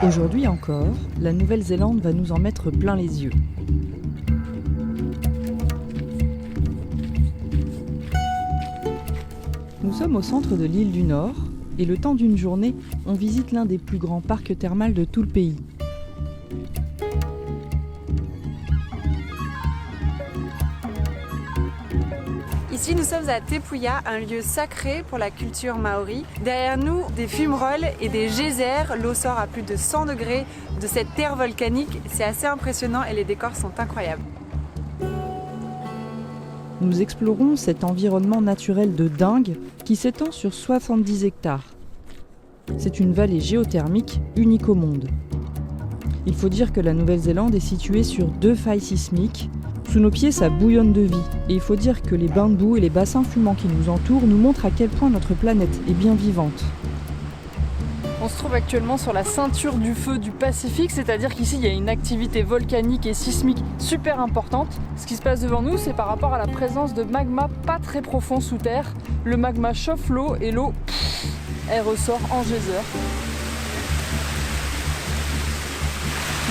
Aujourd'hui encore, la Nouvelle-Zélande va nous en mettre plein les yeux. Nous sommes au centre de l'île du Nord et le temps d'une journée, on visite l'un des plus grands parcs thermaux de tout le pays. Ici, nous sommes à Te Puia, un lieu sacré pour la culture maori. Derrière nous, des fumerolles et des geysers. L'eau sort à plus de 100 degrés de cette terre volcanique. C'est assez impressionnant et les décors sont incroyables. Nous explorons cet environnement naturel de dingue qui s'étend sur 70 hectares. C'est une vallée géothermique unique au monde. Il faut dire que la Nouvelle-Zélande est située sur 2 failles sismiques. Sous nos pieds, ça bouillonne de vie. Et il faut dire que les bains de boue et les bassins fumants qui nous entourent nous montrent à quel point notre planète est bien vivante. On se trouve actuellement sur la ceinture du feu du Pacifique, c'est-à-dire qu'ici il y a une activité volcanique et sismique super importante. Ce qui se passe devant nous, c'est par rapport à la présence de magma pas très profond sous terre. Le magma chauffe l'eau et l'eau, elle ressort en geyser.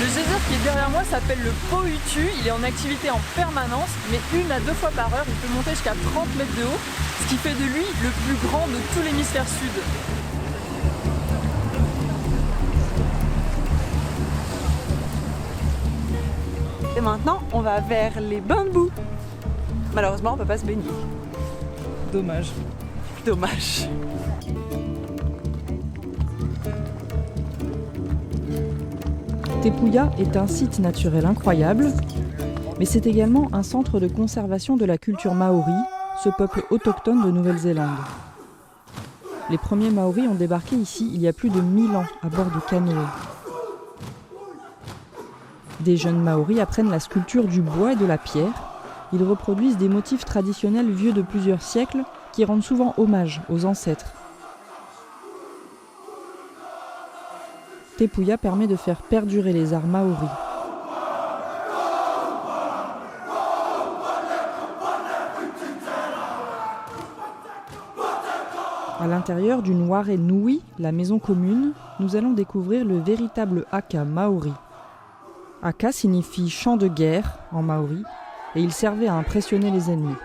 Le geyser qui est derrière moi s'appelle le Poutu, il est en activité en permanence, mais 1 à 2 fois par heure, il peut monter jusqu'à 30 mètres de haut, ce qui fait de lui le plus grand de tout l'hémisphère sud. Et maintenant, on va vers les bains de boue. Malheureusement, on ne peut pas se baigner. Dommage. Dommage. Te Puia est un site naturel incroyable, mais c'est également un centre de conservation de la culture maori, ce peuple autochtone de Nouvelle-Zélande. Les premiers Maoris ont débarqué ici il y a plus de 1000 ans à bord de canoës. Des jeunes Maoris apprennent la sculpture du bois et de la pierre. Ils reproduisent des motifs traditionnels vieux de plusieurs siècles qui rendent souvent hommage aux ancêtres. Te Puia permet de faire perdurer les arts maoris. À l'intérieur d'une ware nui, la maison commune, nous allons découvrir le véritable haka maori. Haka signifie champ de guerre en maori et il servait à impressionner les ennemis.